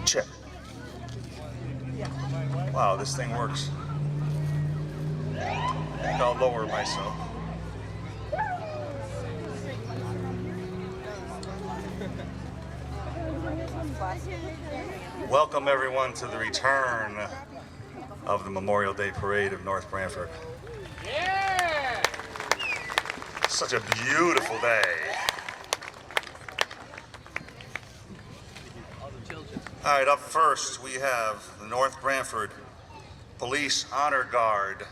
Check. Wow, this thing works. I think I'll lower myself. Welcome everyone to the return of the Memorial Day Parade of North Branford. Yeah! Such a beautiful day. All right, up first we have the North Branford Police Honor Guard.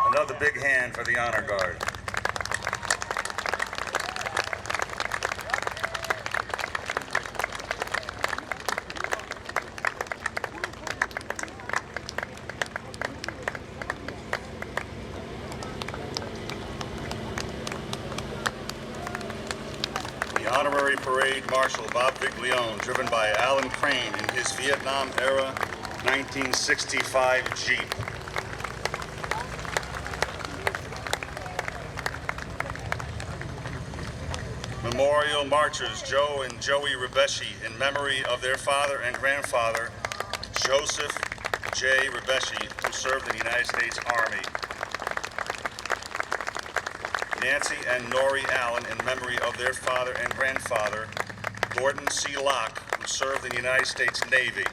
Another big hand for the Honor Guard. The Honorary Parade Marshal Bob Viglione, driven by Alan Crane in his Vietnam-era 1965 Jeep. Memorial marchers Joe and Joey Rebeshi in memory of their father and grandfather, Joseph J. Rebeshi, who served in the United States Army. Nancy and Nori Allen in memory of their father and grandfather, Gordon C. Locke, who served in the United States Navy.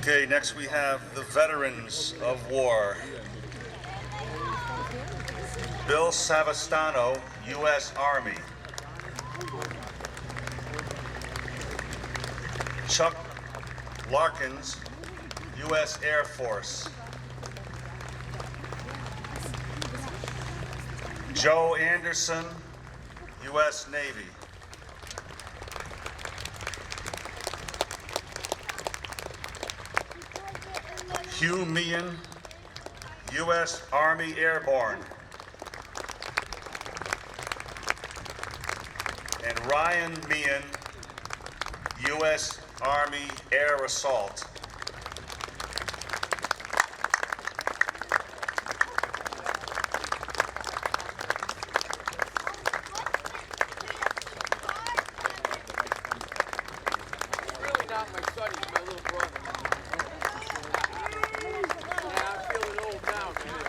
Okay, next we have the Veterans of War. Bill Savastano, U.S. Army. Chuck Larkins, U.S. Air Force. Joe Anderson, U.S. Navy. Hugh Meehan, U.S. Army Airborne. And Ryan Meehan, U.S. Army Air Assault. Really not my son, he's my little brother. Yeah, I'm feeling old now, man.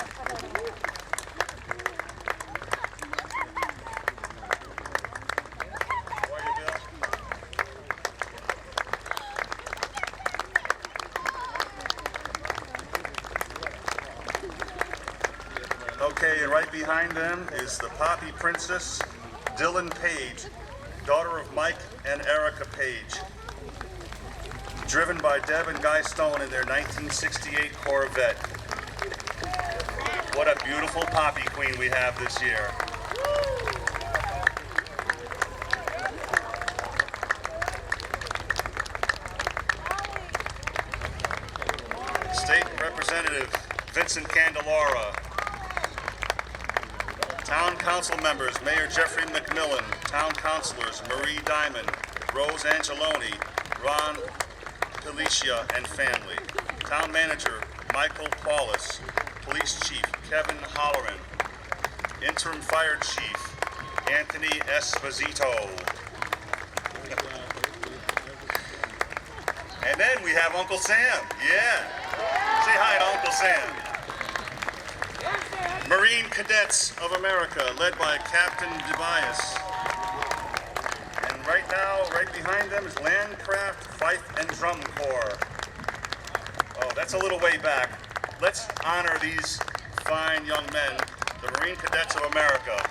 right behind them is the Poppy Princess, Dylan Page, daughter of Mike and Erica Page, driven by Deb and Guy Stone in their 1968 Corvette. What a beautiful Poppy Queen we have this year. State Representative Vincent Candelara. Town Council members, Mayor Jeffrey McMillan, Town Councilors Marie Diamond, Rose Angeloni, Ron Felicia and family. Town Manager Michael Paulus, Police Chief Kevin Holleran, Interim Fire Chief Anthony Esposito. And then we have Uncle Sam. Yeah. Say hi to Uncle Sam. Marine Cadets of America, led by Captain DeBias. And right now, right behind them is Landcraft Fife and Drum Corps. Oh, that's a little way back. Let's honor these fine young men, the Marine Cadets of America.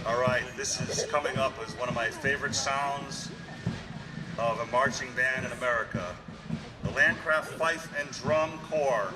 All right, this is coming up as one of my favorite sounds of a marching band in America, the Landcraft Fife and Drum Corps.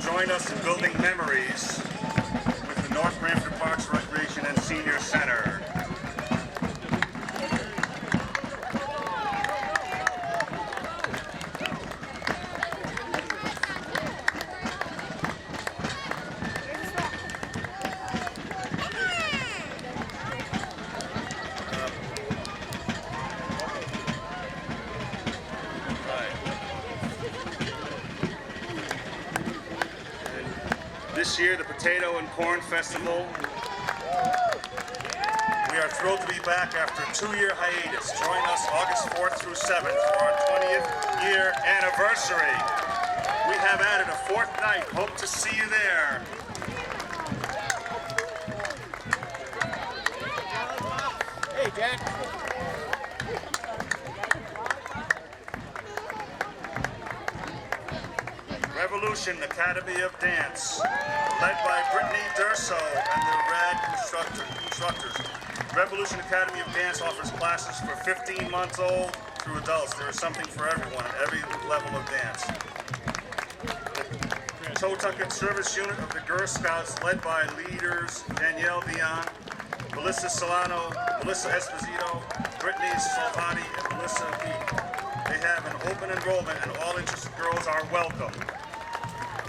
Join us in building memories with the North Branford Parks Recreation and Senior Center. This year, the Potato and Corn Festival. We are thrilled to be back after a 2-year hiatus. Join us August 4th through 7th for our 20th year anniversary. We have added a 4th night. Hope to see you there. Hey, Jack. Revolution Academy of Dance, led by Brittany Durso and the Rad Constructors. Revolution Academy of Dance offers classes for 15 months old through adults. There is something for everyone at every level of dance. The Totucket Service Unit of the Girl Scouts, led by leaders Danielle Dion, Melissa Solano, Melissa Esposito, Brittany Salvati, and Melissa Peak. They have an open enrollment and all interested girls are welcome.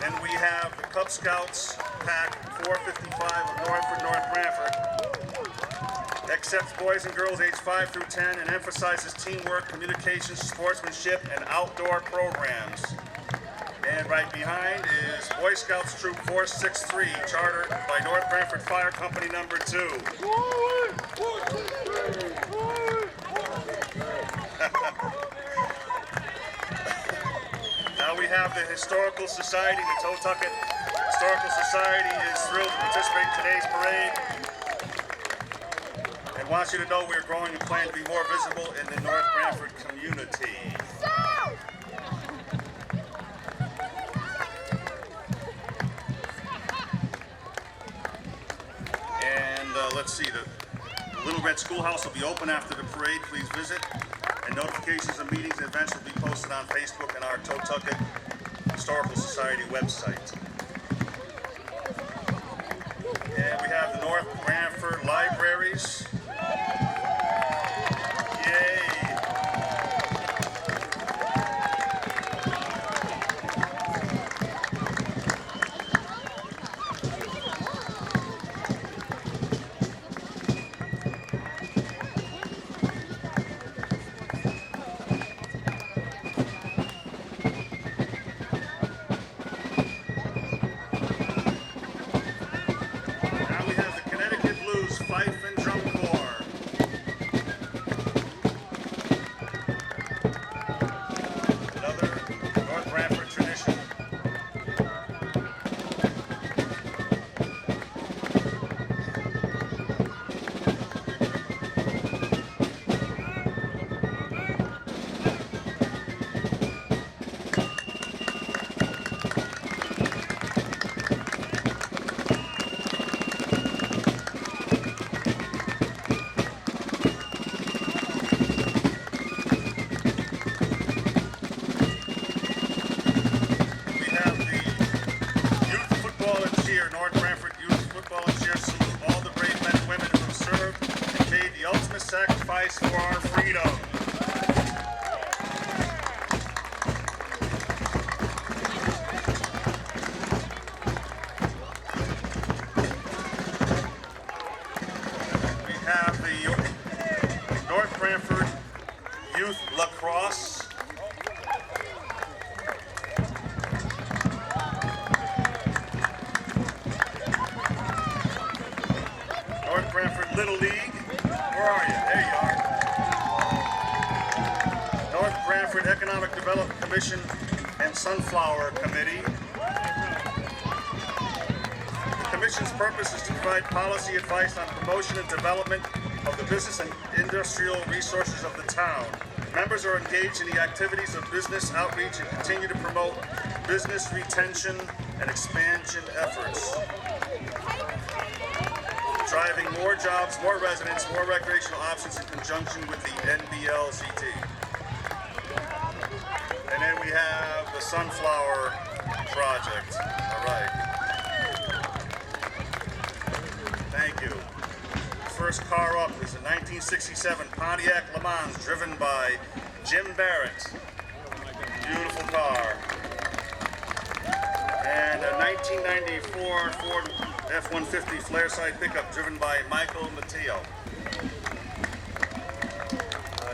And we have the Cub Scouts Pack 455 of North Branford. Accepts boys and girls aged 5 through 10 and emphasizes teamwork, communication, sportsmanship, and outdoor programs. And right behind is Boy Scouts Troop 463, chartered by North Branford Fire Company Number 2. Now we have the Historical Society. The Totucket Historical Society is thrilled to participate in today's parade and wants you to know we're growing and plan to be more visible in the North Branford community. Let's see, the Little Red Schoolhouse will be open after the parade. Please visit. And notifications of meetings and events will be posted on Facebook and our Totucket Historical Society website. And we have the North Branford Libraries. Yay! Now we have the Connecticut Blues, Fife and Drum Corps. Another North Branford tradition. North Branford Youth Football and Cheer salute all the brave men and women who have served and paid the ultimate sacrifice for our freedom. We have the North Branford Youth Lacrosse. North Branford Little League. Where are you? There you are. North Branford Economic Development Commission and Sunflower Committee. The commission's purpose is to provide policy advice on promotion and development of the business and industrial resources of the town. Members are engaged in the activities of business outreach and continue to promote business retention and expansion efforts, driving more jobs, more residents, more recreational options in conjunction with the NBLCT. And then we have the Sunflower Project. All right. Thank you. The first car up is a 1967 Pontiac Le Mans driven by Jim Barrett. Beautiful car. And a 1994 Ford F-150 flare-side pickup driven by Michael Matteo.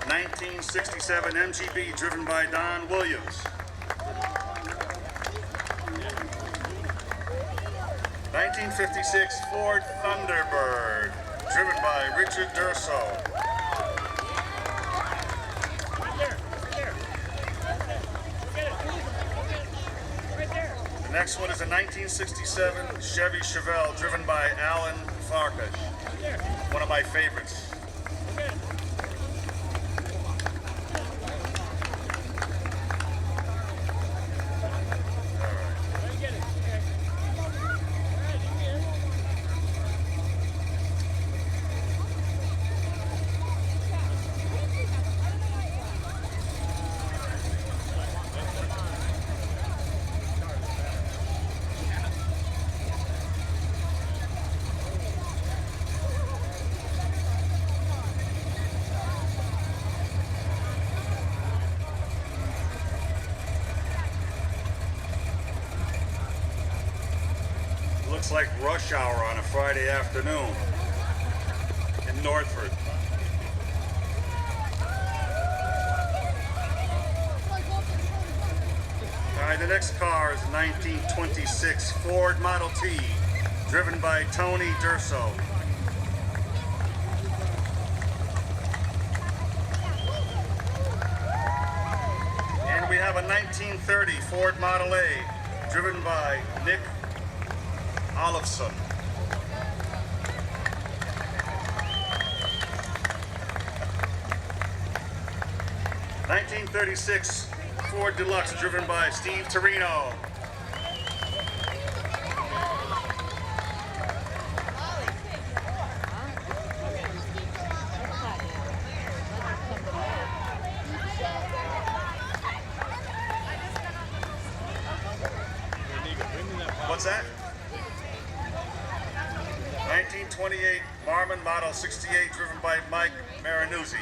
1967 MGB driven by Don Williams. 1956 Ford Thunderbird driven by Richard Durso. The next one is a 1967 Chevy Chevelle driven by Alan Farkas, one of my favorites. Looks like rush hour on a Friday afternoon in Northford. All right, the next car is a 1926 Ford Model T, driven by Tony Durso. And we have a 1930 Ford Model A, driven by Nick Olofsson. '36 Ford Deluxe, driven by Steve Torino. What's that? 1928 Marmon Model 68, driven by Mike Marinuzzi.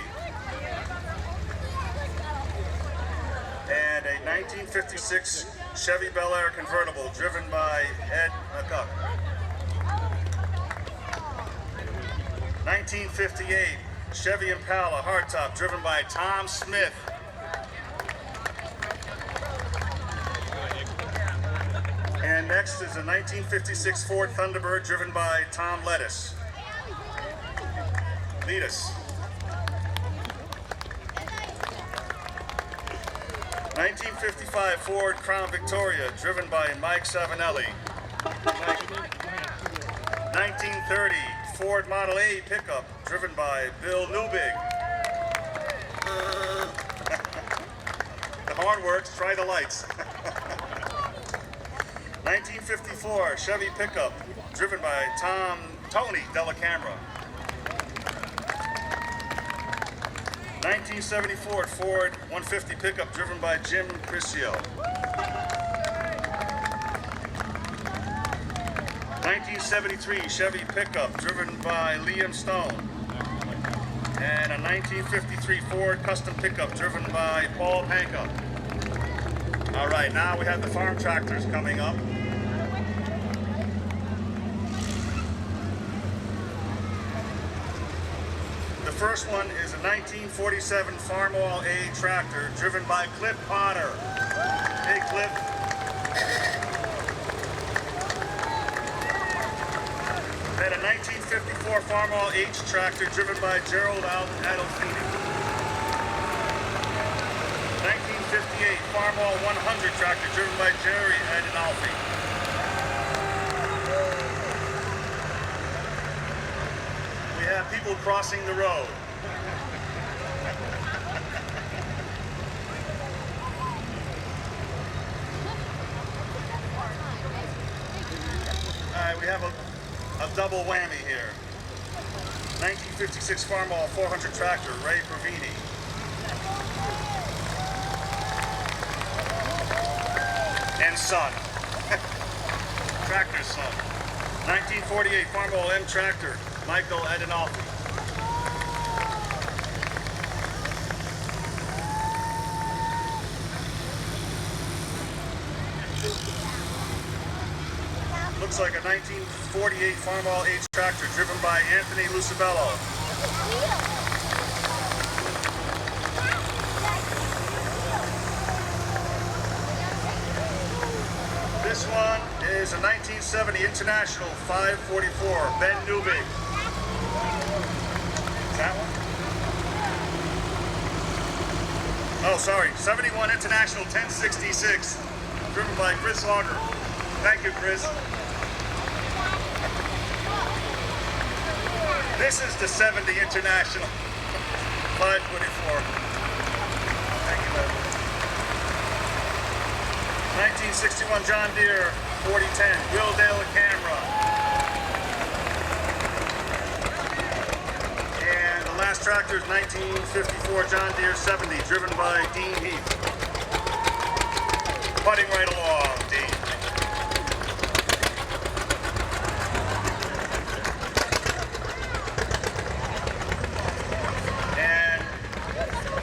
And a 1956 Chevy Bel Air convertible, driven by Ed McCuck. 1958 Chevy Impala hardtop, driven by Tom Smith. And next is a 1956 Ford Thunderbird, driven by Tom Lettuce. 1955 Ford Crown Victoria, driven by Mike Savinelli. 1930 Ford Model A pickup, driven by Bill Newbig. The horn works, try the lights. 1954 Chevy pickup, driven by Tony Della Camera. 1974 Ford 150 pickup, driven by Jim Criscio. 1973 Chevy pickup, driven by Liam Stone. And a 1953 Ford custom pickup, driven by Paul Panka. All right, now we have the farm tractors coming up. The first one is a 1947 Farmall A tractor, driven by Cliff Potter. Hey, Cliff. Then a 1954 Farmall H tractor, driven by Gerald Adolfini. 1958 Farmall 100 tractor, driven by Jerry Adinolfi. We have people crossing the road. All right, we have a double whammy here. 1956 Farmall 400 tractor, Ray Provini. And son. Tractor's son. 1948 Farmall M tractor, Michael Adinolfi. Looks like a 1948 Farmall H tractor, driven by Anthony Lucibello. This one is a 1970 International 544, Ben Newbig. Is that one? Oh, sorry, 71 International 1066, driven by Chris Auger. Thank you, Chris. This is the 70 International 544. Thank you, man. 1961 John Deere 4010, Will Dale camera. And the last tractor is 1954 John Deere 70, driven by Dean Heath. Putting right along, Dean.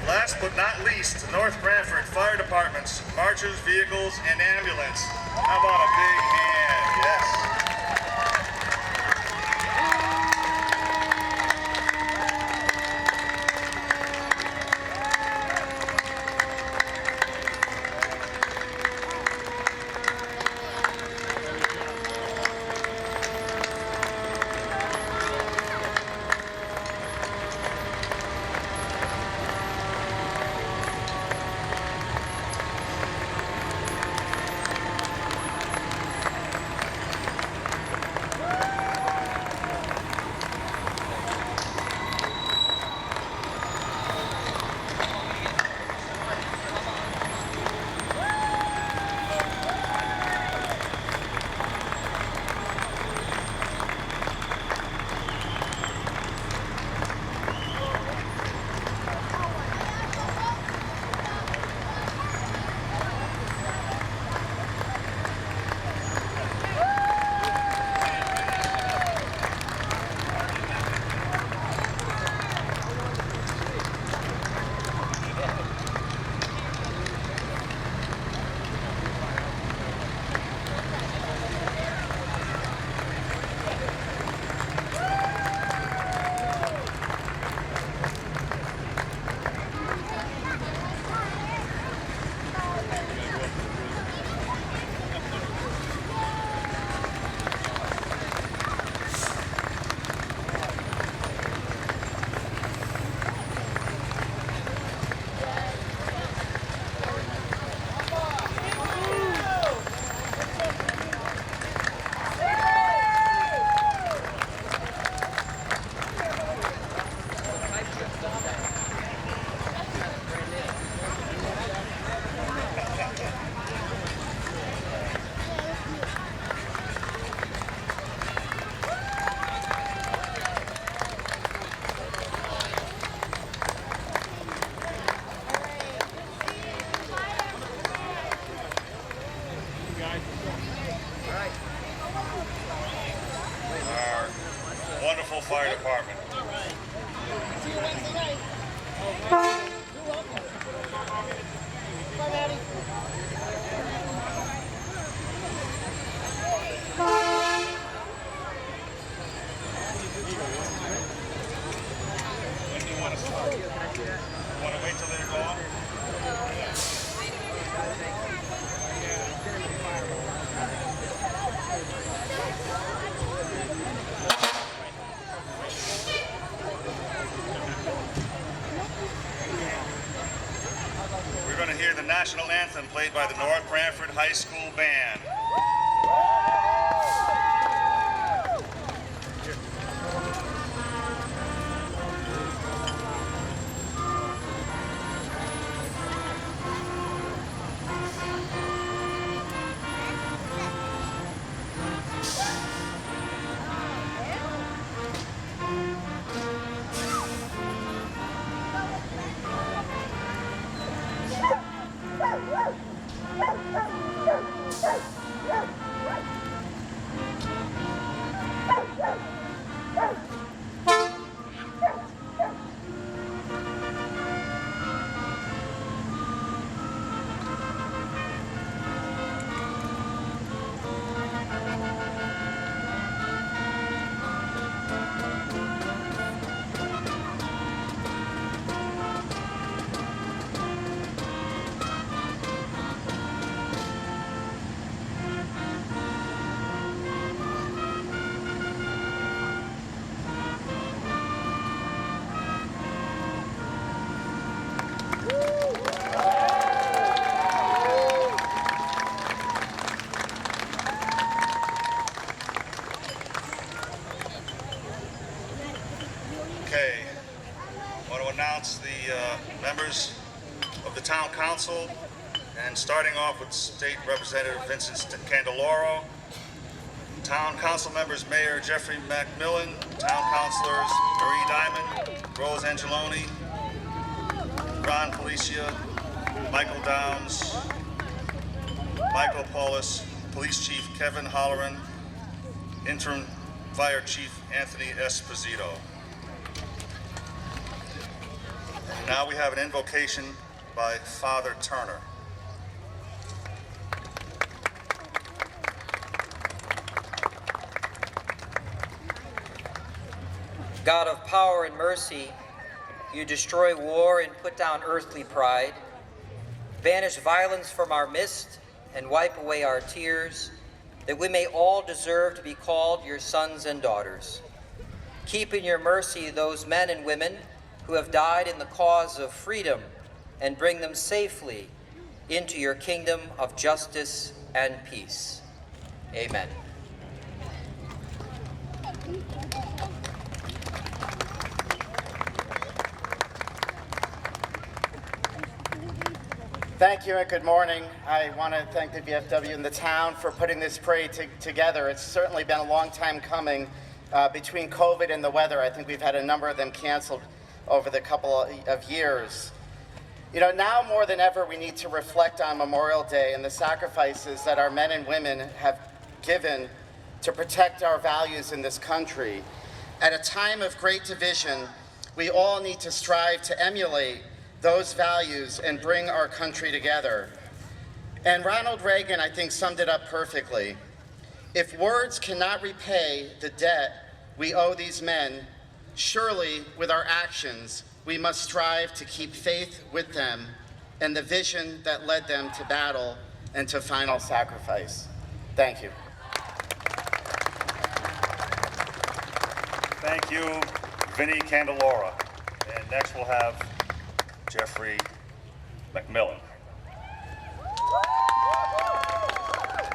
Last but not least, North Branford Fire Departments, marchers, vehicles, and ambulance. How about a big hand? Yes. Fire Department. See you Wednesday night. You're welcome. Bye, Maddie. When do you want to start? You want to wait till they're gone? We're going to hear the national anthem played by the North Branford High School Band. Okay, I want to announce the members of the Town Council, and starting off with State Representative Vincent Candeloro, Town Council members Mayor Jeffrey McMillan, Town Councilors Marie Diamond, Rose Angeloni, Ron Policia, Michael Downs, Michael Paulus, Police Chief Kevin Holleran, Interim Fire Chief Anthony Esposito. Now we have an invocation by Father Turner. God of power and mercy, you destroy war and put down earthly pride. Banish violence from our midst and wipe away our tears, that we may all deserve to be called your sons and daughters. Keep in your mercy those men and women who have died in the cause of freedom, and bring them safely into your kingdom of justice and peace. Amen. Thank you and good morning. I want to thank the VFW and the town for putting this parade together. It's certainly been a long time coming. Between COVID and the weather, I think we've had a number of them canceled over the couple of years. You know, now more than ever, we need to reflect on Memorial Day and the sacrifices that our men and women have given to protect our values in this country. At a time of great division, we all need to strive to emulate those values and bring our country together. And Ronald Reagan, I think, summed it up perfectly. If words cannot repay the debt we owe these men, surely with our actions, we must strive to keep faith with them and the vision that led them to battle and to final sacrifice. Thank you. Thank you, Vinnie Candelora. And next we'll have Jeffrey McMillan.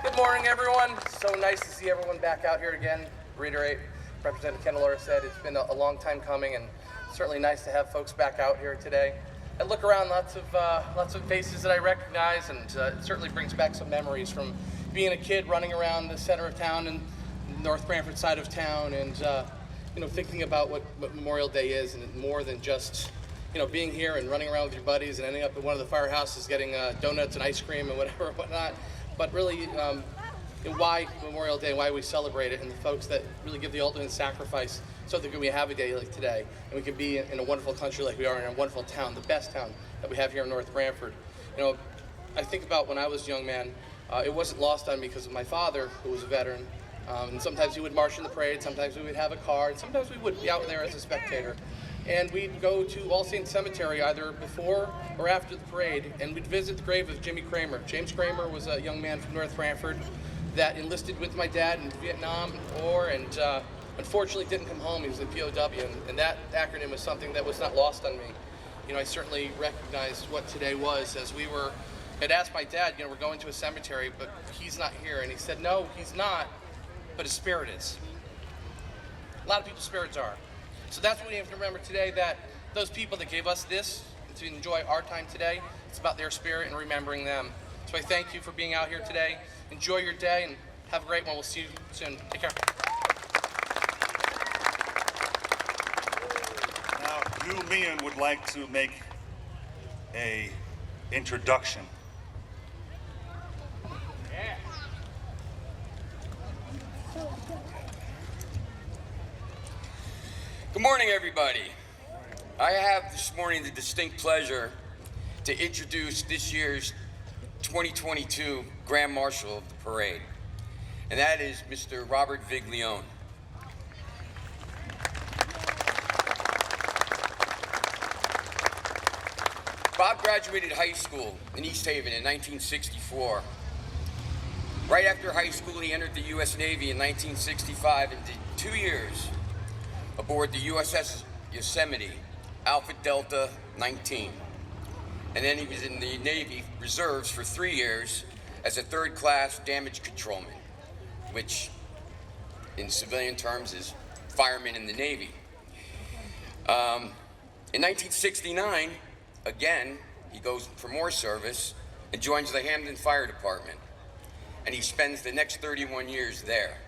Good morning, everyone. So nice to see everyone back out here again. Reiterate, Representative Candelora said it's been a long time coming, and certainly nice to have folks back out here today. I look around, lots of faces that I recognize, and it certainly brings back some memories from being a kid running around the center of town and North Branford side of town, and thinking about what Memorial Day is, and more than just being here and running around with your buddies and ending up at one of the firehouses getting donuts and ice cream and whatnot, but really why Memorial Day, why we celebrate it, and the folks that really give the ultimate sacrifice so that we have a day like today, and we can be in a wonderful country like we are in a wonderful town, the best town that we have here in North Branford. You know, I think about when I was a young man, it wasn't lost on me because of my father, who was a veteran. And sometimes he would march in the parade, sometimes we would have a car, and sometimes we would be out there as a spectator. And we'd go to All Saints Cemetery either before or after the parade, and we'd visit the grave of Jimmy Kramer. James Kramer was a young man from North Branford that enlisted with my dad in Vietnam War, and unfortunately didn't come home. He was a POW, and that acronym was something that was not lost on me. You know, I certainly recognized what today was as we were, I'd asked my dad, you know, we're going to a cemetery, but he's not here. And he said, no, he's not, but his spirit is. A lot of people's spirits are. So that's what we have to remember today, that those people that gave us this to enjoy our time today, it's about their spirit and remembering them. So I thank you for being out here today. Enjoy your day and have a great one. We'll see you soon. Take care. Now, Hugh Meehan would like to make a introduction. Good morning, everybody. I have this morning the distinct pleasure to introduce this year's 2022 Grand Marshal of the Parade, and that is Mr. Robert Viglione. Bob graduated high school in East Haven in 1964. Right after high school, he entered the U.S. Navy in 1965 and did 2 years aboard the USS Yosemite, Alpha Delta 19. And then he was in the Navy Reserves for 3 years as a third-class damage controlman, which in civilian terms is fireman in the Navy. In 1969, again, he goes for more service and joins the Hamden Fire Department. And he spends the next 31 years there.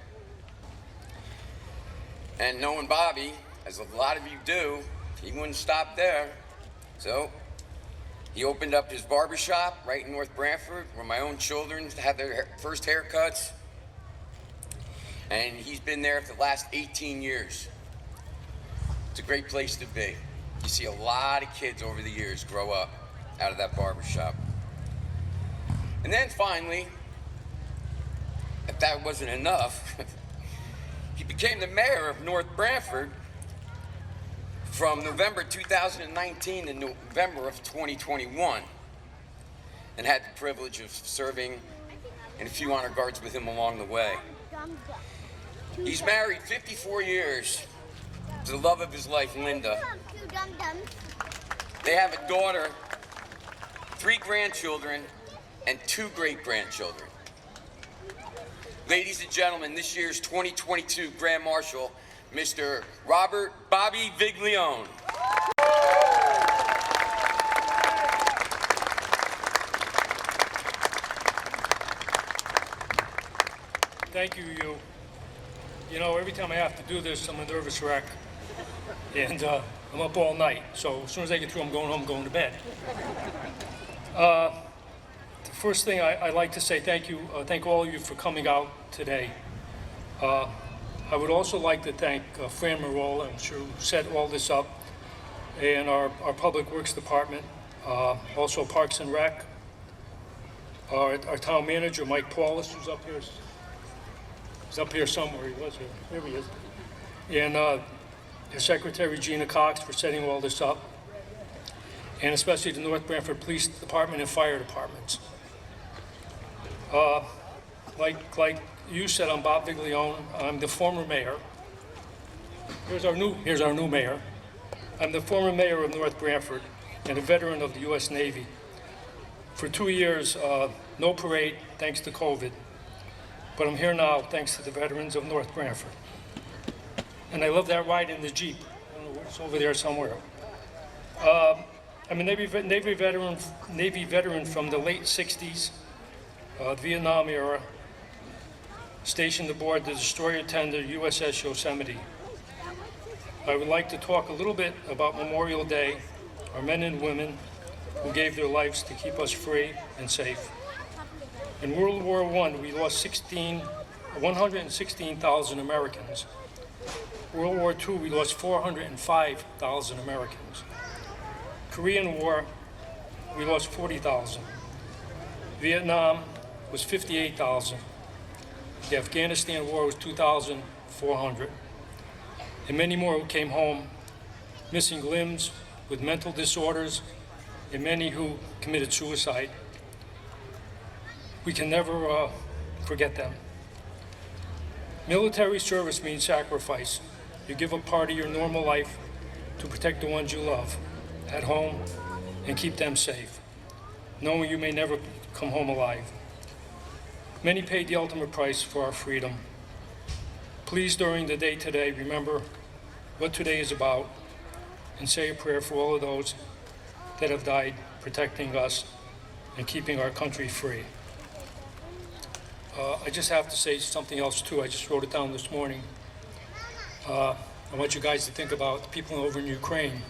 And knowing Bobby, as a lot of you do, he wouldn't stop there. So he opened up his barbershop right in North Branford, where my own children had their first haircuts. And he's been there for the last 18 years. It's a great place to be. You see a lot of kids over the years grow up out of that barbershop. And then finally, if that wasn't enough, he became the mayor of North Branford from November 2019 to November of 2021, and had the privilege of serving in a few honor guards with him along the way. He's married 54 years to the love of his life, Linda. They have a daughter, 3 grandchildren, and 2 great-grandchildren. Ladies and gentlemen, this year's 2022 Grand Marshal, Mr. Robert Bobby Viglione. Thank you, Hugh. You know, every time I have to do this, I'm a nervous wreck. And I'm up all night. So as soon as I get through, I'm going home, going to bed. The first thing I'd like to say thank you, thank all of you for coming out today. I would also like to thank Fran Marola, I'm sure, who set all this up, and our Public Works Department, also Parks and Rec, our town manager, Mike Paulus, who's up here. He's up here somewhere. He was here. Here he is. And the Secretary, Gina Cox, for setting all this up, and especially the North Branford Police Department and Fire Departments. Like you said, I'm Bob Viglione. I'm the former mayor. Here's our new mayor. I'm the former mayor of North Branford and a veteran of the U.S. Navy. For 2 years, no parade, thanks to COVID. But I'm here now, thanks to the veterans of North Branford. And I love that ride in the Jeep. I don't know, it's over there somewhere. I'm a Navy veteran from the late 60s, Vietnam era, stationed aboard the destroyer tender USS Yosemite. I would like to talk a little bit about Memorial Day, our men and women who gave their lives to keep us free and safe. In World War I, we lost 116,000 Americans. World War II, we lost 405,000 Americans. Korean War, we lost 40,000. Vietnam was 58,000. The Afghanistan War was 2,400. And many more who came home missing limbs, with mental disorders, and many who committed suicide. We can never forget them. Military service means sacrifice. You give up part of your normal life to protect the ones you love at home and keep them safe, knowing you may never come home alive. Many paid the ultimate price for our freedom. Please, during the day today, remember what today is about and say a prayer for all of those that have died protecting us and keeping our country free. I just have to say something else too. I just wrote it down this morning. I want you guys to think about the people over in Ukraine,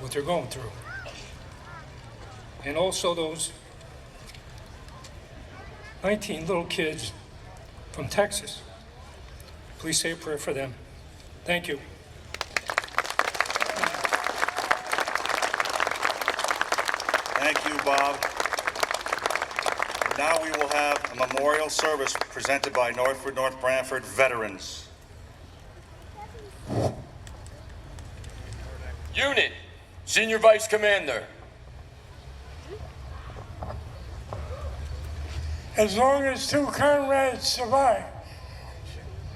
what they're going through. And also those 19 little kids from Texas. Please say a prayer for them. Thank you. Thank you, Bob. Now we will have a memorial service presented by Northford, North Branford veterans. Unit, Senior Vice Commander. As long as two comrades survive,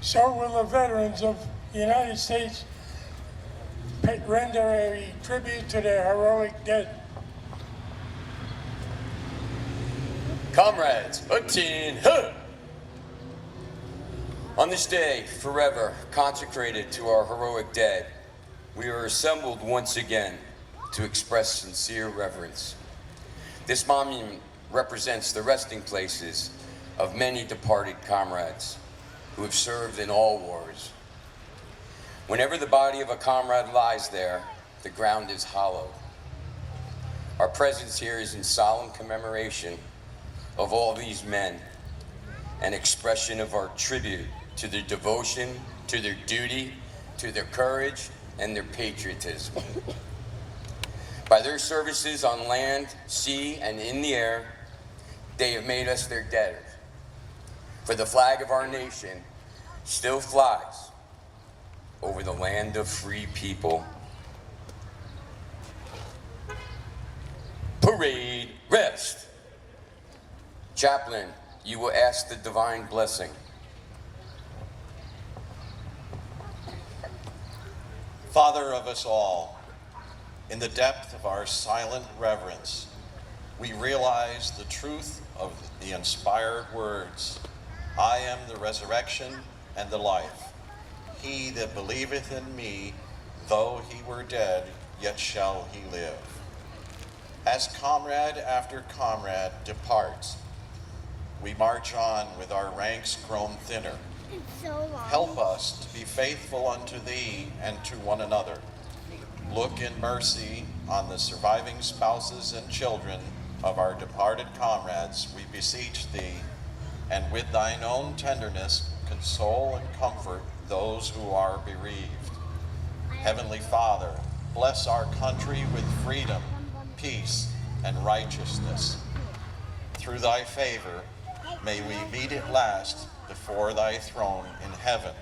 so will the veterans of the United States render a tribute to their heroic dead. Comrades, Untitled. On this day, forever consecrated to our heroic dead, we are assembled once again to express sincere reverence. This monument represents the resting places of many departed comrades who have served in all wars. Whenever the body of a comrade lies there, the ground is hollow. Our presence here is in solemn commemoration of all these men, an expression of our tribute to their devotion, to their duty, to their courage, and their patriotism. By their services on land, sea, and in the air, they have made us their debtors. For the flag of our nation still flies over the land of free people. Parade rest. Chaplain, you will ask the divine blessing. Father of us all, in the depth of our silent reverence, we realize the truth of the inspired words, I am the resurrection and the life. He that believeth in me, though he were dead, yet shall he live. As comrade after comrade departs, we march on with our ranks grown thinner. It's so long. Help us to be faithful unto thee and to one another. Look in mercy on the surviving spouses and children of our departed comrades, we beseech thee, and with thine own tenderness console and comfort those who are bereaved. Heavenly Father, bless our country with freedom, peace, and righteousness. Through thy favor, may we meet at last before thy throne in heaven.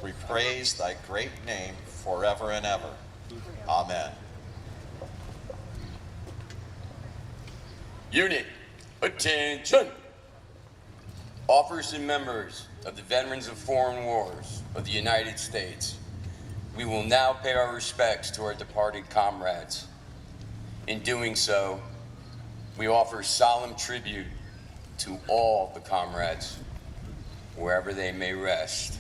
We praise thy great name forever and ever. Amen. Unit, attention! Officers and members of the Veterans of Foreign Wars of the United States, we will now pay our respects to our departed comrades. In doing so, we offer solemn tribute to all the comrades, wherever they may rest.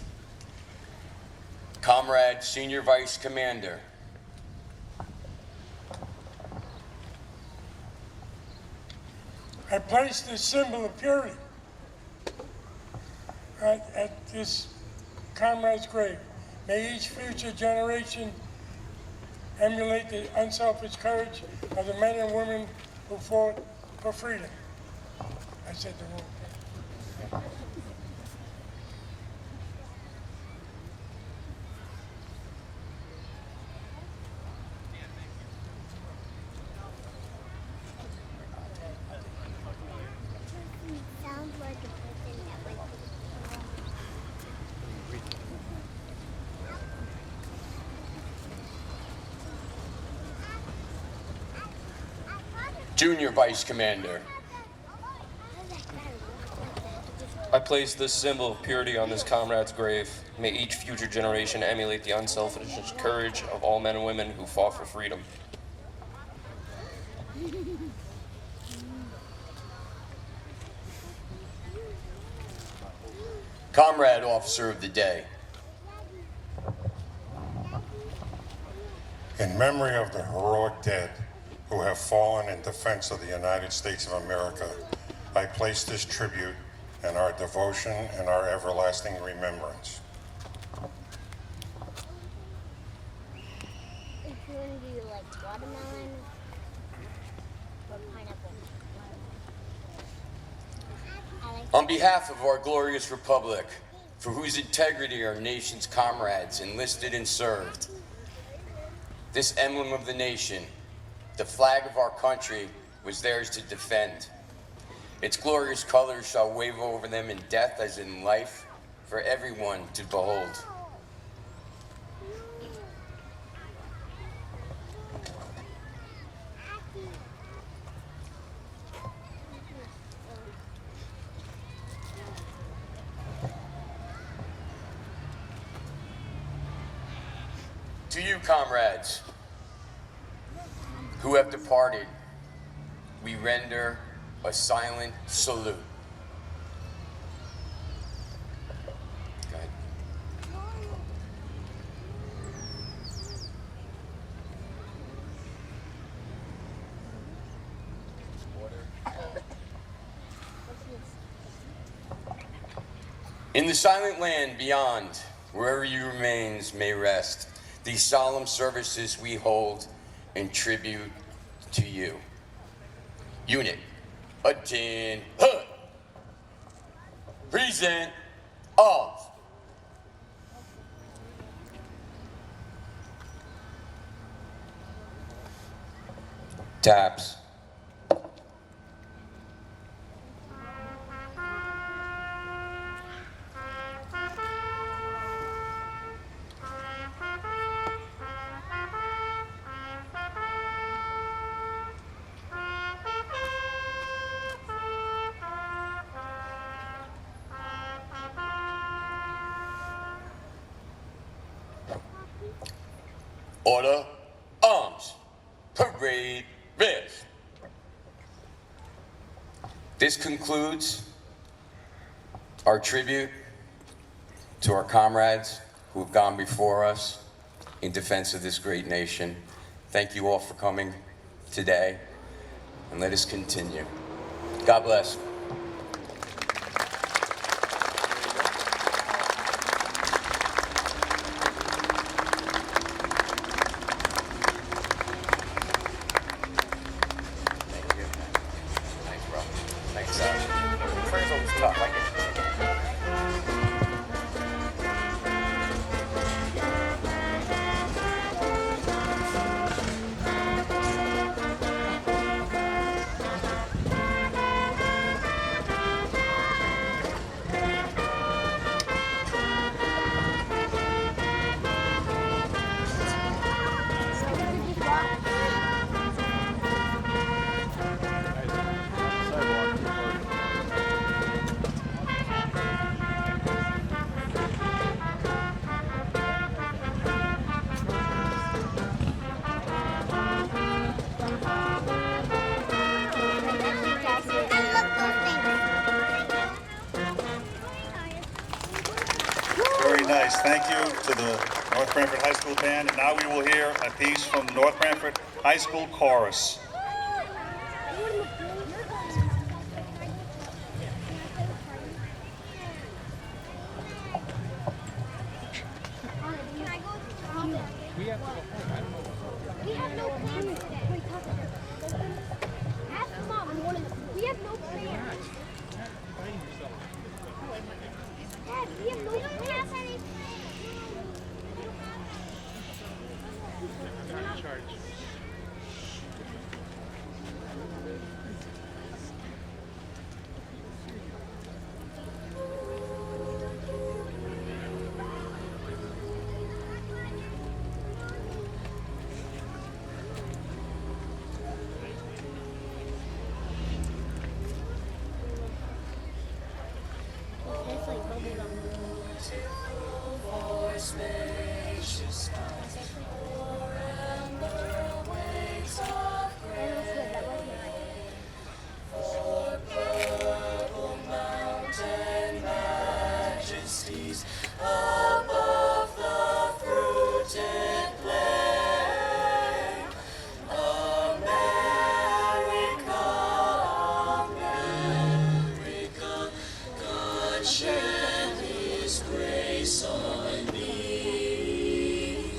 Comrade Senior Vice Commander. I place this symbol of purity at this comrade's grave. May each future generation emulate the unselfish courage of the men and women who fought for freedom. I said the wrong thing. Junior Vice Commander. I place this symbol of purity on this comrade's grave. May each future generation emulate the unselfish courage of all men and women who fought for freedom. Comrade Officer of the Day. In memory of the heroic dead who have fallen in defense of the United States of America, I place this tribute in our devotion and our everlasting remembrance. If you want to do like watermelon or pineapple. On behalf of our glorious republic, for whose integrity our nation's comrades enlisted and served, this emblem of the nation, the flag of our country, was theirs to defend. Its glorious colors shall wave over them in death as in life, for everyone to behold. To you, comrades, who have departed, we render a silent salute. Go ahead. In the silent land beyond, wherever your remains may rest, these solemn services we hold in tribute to you. Unit, attend, present, arms. Taps. Order, arms, parade, rest. This concludes our tribute to our comrades who have gone before us in defense of this great nation. Thank you all for coming today, and let us continue. God bless. Nice. Thank you to the North Branford High School Band. And now we will hear a piece from North Branford High School Chorus. majesties above the fruited plain. America, America, God shed His grace on thee,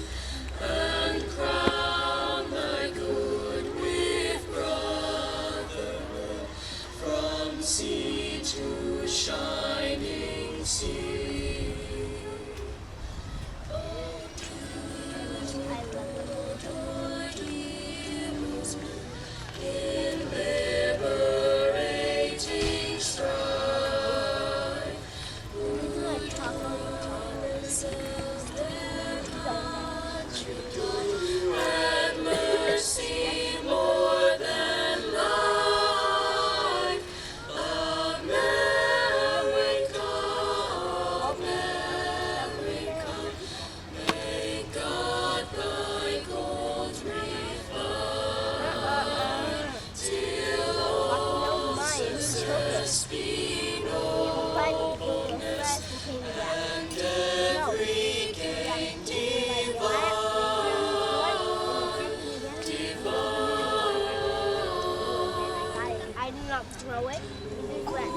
and crown thy good with brotherhood, from sea to shining sea. Oh, do thy heroes in liberating strife, who serve their country and mercy more than life. America, America, may God thy gold refine, till all success be known, and every gain I did not throw it. It went.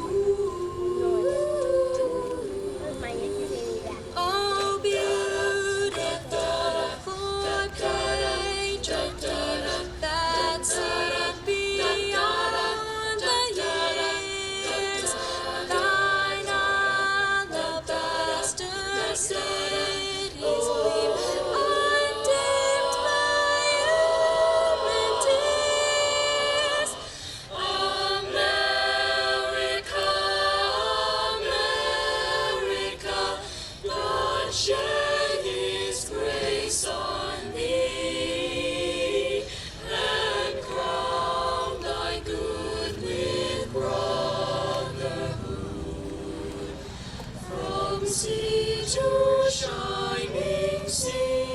Where's my nickname back? Oh, beautiful page that seeth beyond the years, thine alabaster cities gleam, undimmed by human tears. America, America, God shed His grace on thee, and crown thy good with brotherhood, from sea to shining sea.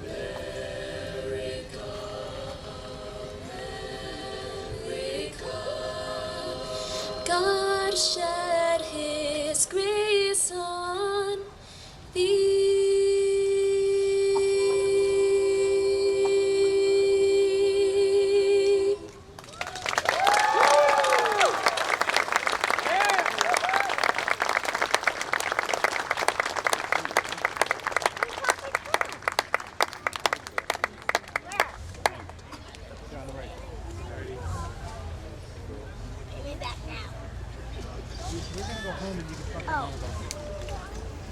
America, America, God shed His grace on thee. Give me back now. We're gonna go home and you can fucking Oh.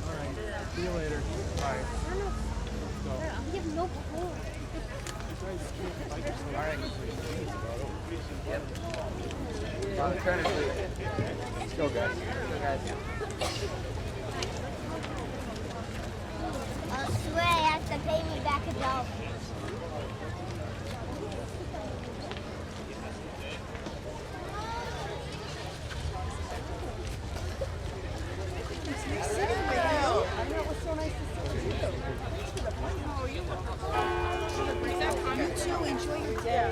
All right. See you later. Bye. You have no clue. All right. Let's go, guys. I swear you have to pay me back $1. You too. Enjoy your day.